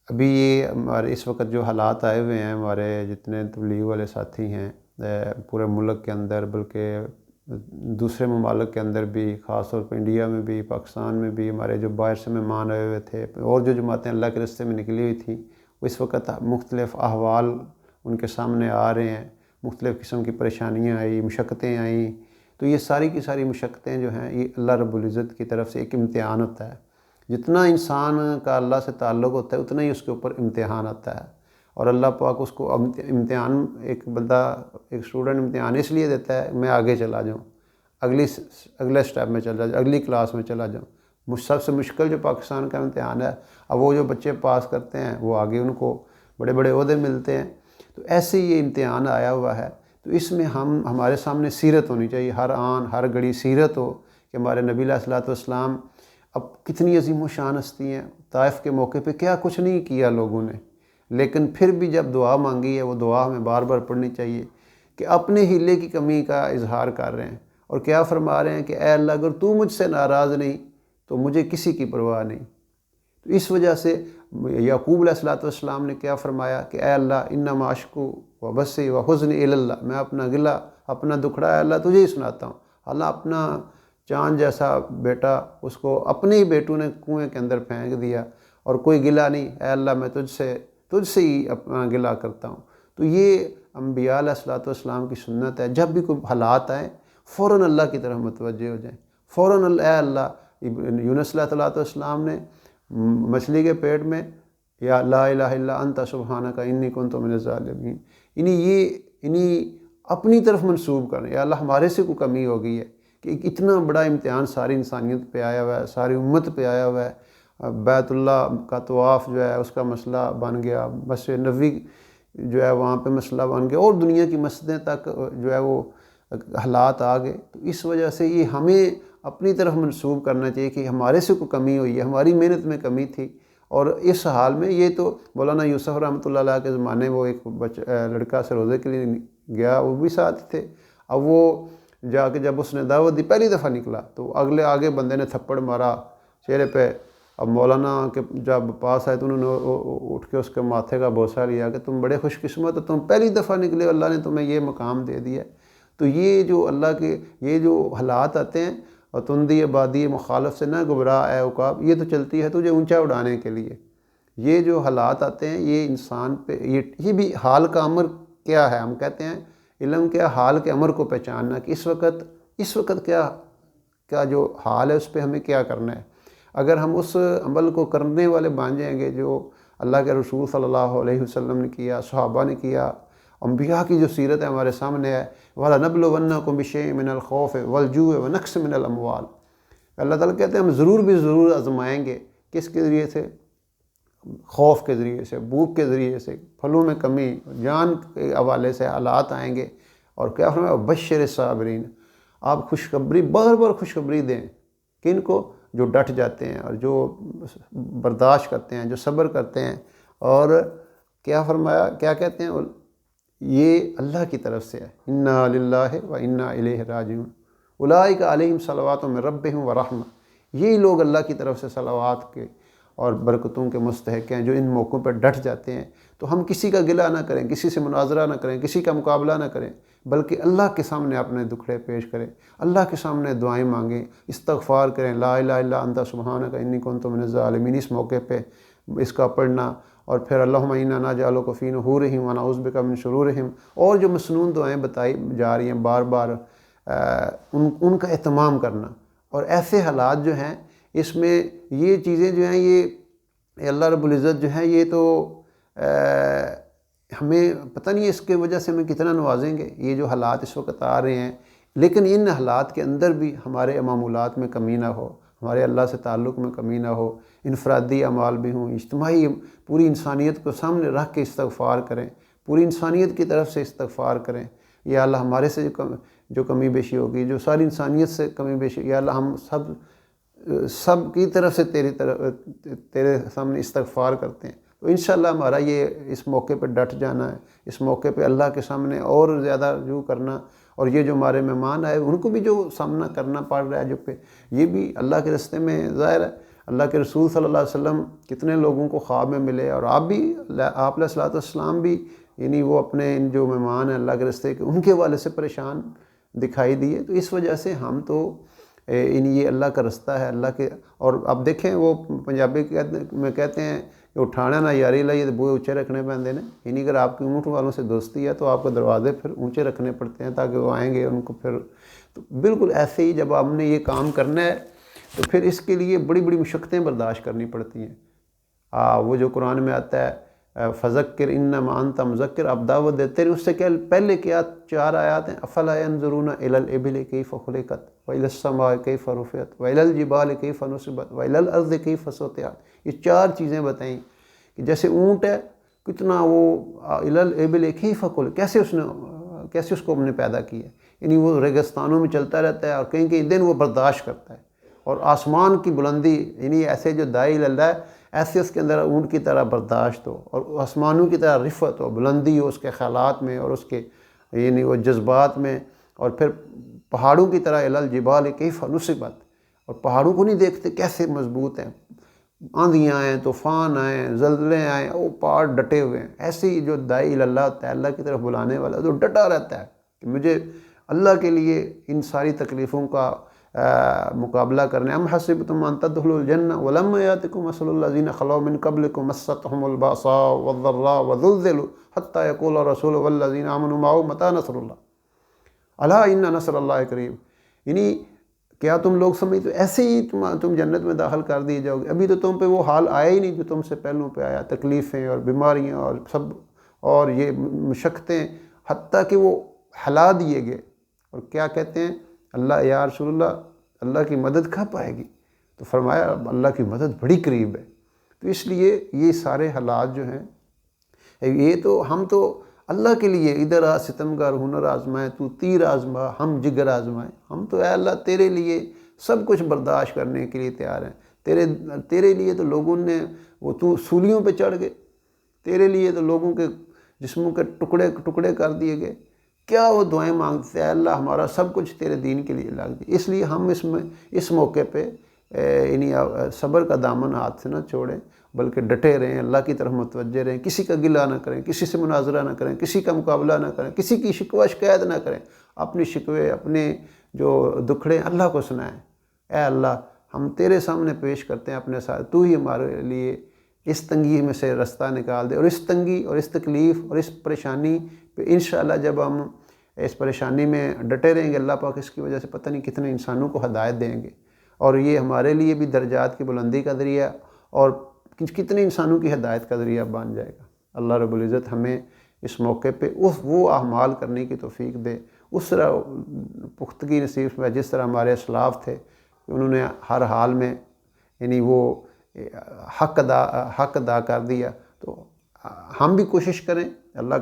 ابھی یہ ہمارے اس وقت جو حالات آئے ہوئے ہیں، ہمارے جتنے تبلیغ والے ساتھی ہیں پورے ملک کے اندر، بلکہ دوسرے ممالک کے اندر بھی، خاص طور پہ انڈیا میں بھی، پاکستان میں بھی، ہمارے جو باہر سے مہمان آئے ہوئے تھے اور جو جماعتیں اللہ کے راستے میں نکلی ہوئی تھیں، اس وقت مختلف احوال ان کے سامنے آ رہے ہیں، مختلف قسم کی پریشانیاں آئیں، مشقتیں آئیں. تو یہ ساری کی ساری مشقتیں جو ہیں، یہ اللہ رب العزت کی طرف سے ایک امتحان ہوتا ہے. جتنا انسان کا اللہ سے تعلق ہوتا ہے اتنا ہی اس کے اوپر امتحان آتا ہے. اور اللہ پاک اس کو امتحان، ایک بندہ، ایک اسٹوڈنٹ امتحان اس لیے دیتا ہے میں آگے چلا جاؤں، اگلے سٹیپ میں چلا جاؤں، اگلی کلاس میں چلا جاؤں. سب سے مشکل جو پاکستان کا امتحان ہے، اب وہ جو بچے پاس کرتے ہیں وہ آگے ان کو بڑے بڑے عہدے ملتے ہیں. تو ایسے یہ امتحان آیا ہوا ہے. تو اس میں ہمارے سامنے سیرت ہونی چاہیے، ہر آن ہر گھڑی سیرت ہو کہ ہمارے نبی علیہ الصلوۃ والسلام اب کتنی عظیم و شان ہستی ہیں. طائف کے موقع پہ کیا کچھ نہیں کیا لوگوں نے، لیکن پھر بھی جب دعا مانگی ہے وہ دعا ہمیں بار بار پڑھنی چاہیے کہ اپنے ہیلے کی کمی کا اظہار کر رہے ہیں اور کیا فرما رہے ہیں کہ اے اللہ اگر تو مجھ سے ناراض نہیں تو مجھے کسی کی پرواہ نہیں. تو اس وجہ سے یعقوب علیہ الصلوۃ والسلام نے کیا فرمایا کہ اے اللہ انما اشکو و بثی و حزنی الی اللہ، میں اپنا گلہ، اپنا دکھڑا اے اللہ تجھے ہی سناتا ہوں. اللہ اپنا چاند جیسا بیٹا اس کو اپنے ہی بیٹوں نے کنویں کے اندر پھینک دیا اور کوئی گلہ نہیں، اے اللہ میں تجھ سے ہی اپنا گلہ کرتا ہوں. تو یہ انبیاء علیہ الصلوۃ والسلام کی سنت ہے. جب بھی کوئی حالات آئیں فوراً اللہ کی طرف متوجہ ہو جائیں، فوراً اے اللہ. یونس علیہ الصلوۃ والسلام نے مچھلی کے پیٹ میں یا لا الہ الا انت سبحانک انی کنت من الظالمین، انہیں اپنی طرف منسوب کریں. یا اللہ ہمارے سے کوئی کمی ہو گئی ہے کہ اتنا بڑا امتحان ساری انسانیت پہ آیا ہوا ہے، ساری امت پہ آیا ہوا ہے. بیت اللہ کا طواف جو ہے اس کا مسئلہ بن گیا، مسجد نبوی جو ہے وہاں پہ مسئلہ بن گیا، اور دنیا کی مسجدیں تک جو ہے وہ حالات آ گئے. تو اس وجہ سے یہ ہمیں اپنی طرف منسوب کرنا چاہیے کہ ہمارے سے کوئی کمی ہوئی ہے، ہماری محنت میں کمی تھی. اور اس حال میں یہ تو مولانا یوسف رحمۃ اللہ علیہ کے زمانے وہ ایک لڑکا سروزے کے لیے گیا، وہ بھی ساتھ تھے. اب وہ جا کے جب اس نے دعوت دی پہلی دفعہ نکلا تو آگے بندے نے تھپڑ مارا چہرے پہ. اب مولانا کے جب پاس آئے تو انہوں نے اٹھ کے اس کے ماتھے کا بوسہ لیا کہ تم بڑے خوش قسمت ہو، تم پہلی دفعہ نکلے، اللہ نے تمہیں یہ مقام دے دیا. تو یہ جو اللہ کے یہ جو حالات آتے ہیں، اور تندی بادی مخالف سے نہ گھبرا اے عقاب، یہ تو چلتی ہے تجھے اونچا اڑانے کے لیے. یہ جو حالات آتے ہیں یہ انسان پہ یہ بھی حال کا امر کیا ہے. ہم کہتے ہیں علم کیا، حال کے امر کو پہچاننا کہ اس وقت کیا جو حال ہے اس پہ ہمیں کیا کرنا ہے. اگر ہم اس عمل کو کرنے والے بن جائیں گے جو اللہ کے رسول صلی اللہ علیہ وسلم نے کیا، صحابہ نے کیا، انبیاء کی جو سیرت ہے ہمارے سامنے ہے، وَلَنَبْلُوَنَّكُمْ بِشَيْءٍ مِّنَ الْخَوْفِ وَالْجُوعِ وَنَقْصٍ مِّنَ الْأَمْوَالِ. اللہ تعالیٰ کہتے ہیں ہم ضرور آزمائیں گے. کس کے ذریعے سے؟ خوف کے ذریعے سے، بھوک کے ذریعے سے، پھلوں میں کمی، جان کے حوالے سے حالات آئیں گے. اور کیا فرمایا بشر الصابرین، آپ خوشخبری بار بار خوشخبری دیں. کن کو؟ جو ڈٹ جاتے ہیں اور جو برداشت کرتے ہیں، جو صبر کرتے ہیں. اور کیا فرمایا، کیا کہتے ہیں؟ یہ اللہ کی طرف سے ہے، انا للہ و انا الیہ راجعون، اولئک علیہم صلوات من ربہم ورحمہ. یہی لوگ اللہ کی طرف سے صلوات کے اور برکتوں کے مستحق ہیں جو ان موقعوں پر ڈٹ جاتے ہیں. تو ہم کسی کا گلہ نہ کریں، کسی سے مناظرہ نہ کریں، کسی کا مقابلہ نہ کریں، بلکہ اللہ کے سامنے اپنے دکھڑے پیش کریں، اللہ کے سامنے دعائیں مانگیں، استغفار کریں، لا الہ الا انت سبحانک انی کنت من الظالمین. اس موقع پہ اس کا پڑھنا. اور پھر اللہم انا نجعلک فی نحورہم ونعوذ بک من شرورہم. اور جو مسنون دعائیں بتائی جا رہی ہیں بار بار، ان کا اہتمام کرنا. اور ایسے حالات جو ہیں اس میں یہ چیزیں جو ہیں یہ اللہ رب العزت جو ہے یہ تو ہمیں پتہ نہیں اس کے وجہ سے ہمیں کتنا نوازیں گے. یہ جو حالات اس وقت آ رہے ہیں، لیکن ان حالات کے اندر بھی ہمارے معمولات میں کمی نہ ہو، ہمارے اللہ سے تعلق میں کمی نہ ہو، انفرادی اعمال بھی ہوں، اجتماعی پوری انسانیت کو سامنے رکھ کے استغفار کریں، پوری انسانیت کی طرف سے استغفار کریں. یا اللہ ہمارے سے جو کمی بیشی ہوگی، جو ساری انسانیت سے کمی بیشی، یا اللہ ہم سب کی طرف سے تیرے سامنے استغفار کرتے ہیں. تو انشاءاللہ ہمارا یہ اس موقع پہ ڈٹ جانا ہے، اس موقع پہ اللہ کے سامنے اور زیادہ رجوع کرنا. اور یہ جو ہمارے مہمان آئے ان کو بھی جو سامنا کرنا پڑ رہا ہے جو پہ، یہ بھی اللہ کے راستے میں ظاہر ہے اللہ کے رسول صلی اللہ علیہ وسلم کتنے لوگوں کو خواب میں ملے، اور آپ بھی، آپ علیہ الصلوۃ والسلام بھی، یعنی وہ اپنے ان جو مہمان ہیں اللہ کے راستے کے، ان کے حوالے سے پریشان دکھائی دیے۔ تو اس وجہ سے ہم تو یہ اللہ کا رستہ ہے، اللہ کے، اور اب دیکھیں وہ پنجابی میں کہتے ہیں کہ اٹھانا نہ یاری لائیے تو بوئے اونچے رکھنے پہنتے ہیں، یعنی اگر آپ کی اونٹ والوں سے دوستی ہے تو آپ کو دروازے پھر اونچے رکھنے پڑتے ہیں تاکہ وہ آئیں گے، ان کو پھر، تو بالکل ایسے ہی جب ہم نے یہ کام کرنا ہے تو پھر اس کے لیے بڑی بڑی مشقتیں برداشت کرنی پڑتی ہیں۔ وہ جو قرآن میں آتا ہے فذکر انما انت مذکر، آپ دعوت دیتے رہے، اس سے کیا پہلے کیا 4 آیات ہیں، افلا ينظرون الى الابل کیف خلقت والى السماء کیف رفعت والى الجبال کیف نصبت والى الارض کیف سطحت، یہ 4 چیزیں بتائیں کہ جیسے اونٹ ہے کتنا وہ الى الابل کیف خلقت، کیسے اس کو ہم نے پیدا کیا، یعنی وہ ریگستانوں میں چلتا رہتا ہے اور کہیں کہیں دن وہ برداشت کرتا ہے، اور آسمان کی بلندی، یعنی ایسے جو دائی اللہ ہے ایسے اس کے اندر اونٹ کی طرح برداشت ہو، اور آسمانوں کی طرح رفعت ہو، بلندی ہو اس کے خیالات میں اور اس کے یعنی وہ جذبات میں، اور پھر پہاڑوں کی طرح الی الجبال کیف نصبت، اور پہاڑوں کو نہیں دیکھتے کیسے مضبوط ہیں، آندھیاں آئیں، طوفان آئیں، زلزلے آئیں، وہ پہاڑ ڈٹے ہوئے ہیں۔ ایسے ہی جو داعی اللہ ہوتا ہے، اللہ کی طرف بلانے والا، جو ڈٹا رہتا ہے کہ مجھے اللہ کے لیے ان ساری تکلیفوں کا مقابلہ کرنے، ام حسبتم ان تدخلوا الجنہ ولما یاتکم مثل الذین خلوا من قبلکم مستهم الباساء والضراء وزلزلوا حتى يقول الرسول والذین آمنوا معه متى نصر اللہ الا ان نصر اللہ قریب، یعنی کیا تم لوگ سمجھتے ایسے ہی تم جنت میں داخل کر دیے جاؤ گے؟ ابھی تو تم پہ وہ حال آیا ہی نہیں جو تم سے پہلوں پہ آیا، تکلیفیں اور بیماریاں اور سب، اور یہ مشقتیں، حتیٰ کہ وہ ہلا دیے گئے، اور کیا کہتے ہیں اللہ یا رسول اللہ اللہ کی مدد کب آئے گی؟ تو فرمایا اللہ کی مدد بڑی قریب ہے۔ تو اس لیے یہ سارے حالات جو ہیں، یہ تو ہم تو اللہ کے لیے، ادھر آ ستمگر ہنر آزمائے تو تیر آزما ہم جگر آزمائے، ہم تو اے اللہ تیرے لیے سب کچھ برداشت کرنے کے لیے تیار ہیں، تیرے لیے تو لوگوں نے وہ تو سولیوں پہ چڑھ گئے، تیرے لیے تو لوگوں کے جسموں کے ٹکڑے ٹکڑے کر دیے گئے، کیا وہ دعائیں مانگتے ہیں اللہ ہمارا سب کچھ تیرے دین کے لیے لگ دی۔ اس لیے ہم اس موقع پہ یعنی صبر کا دامن ہاتھ سے نہ چھوڑیں، بلکہ ڈٹے رہیں، اللہ کی طرف متوجہ رہیں، کسی کا گلہ نہ کریں، کسی سے مناظرہ نہ کریں، کسی کا مقابلہ نہ کریں، کسی کی شکوہ شکایت نہ کریں، اپنی شکوے اپنے جو دکھڑے اللہ کو سنائیں، اے اللہ ہم تیرے سامنے پیش کرتے ہیں اپنے ساتھ، تو ہی ہمارے لیے اس تنگی میں سے رستہ نکال دے، اور اس تنگی اور اس تکلیف اور اس پریشانی پہ انشاءاللہ جب ہم اس پریشانی میں ڈٹے رہیں گے، اللہ پاک اس کی وجہ سے پتہ نہیں کتنے انسانوں کو ہدایت دیں گے، اور یہ ہمارے لیے بھی درجات کی بلندی کا ذریعہ اور کتنے انسانوں کی ہدایت کا ذریعہ بن جائے گا۔ اللہ رب العزت ہمیں اس موقع پہ وہ اعمال کرنے کی توفیق دے، اس طرح پختگی نصیب میں جس طرح ہمارے اسلاف تھے کہ انہوں نے ہر حال میں یعنی وہ حق ادا کر دیا، تو ہم بھی کوشش کریں اللہ کا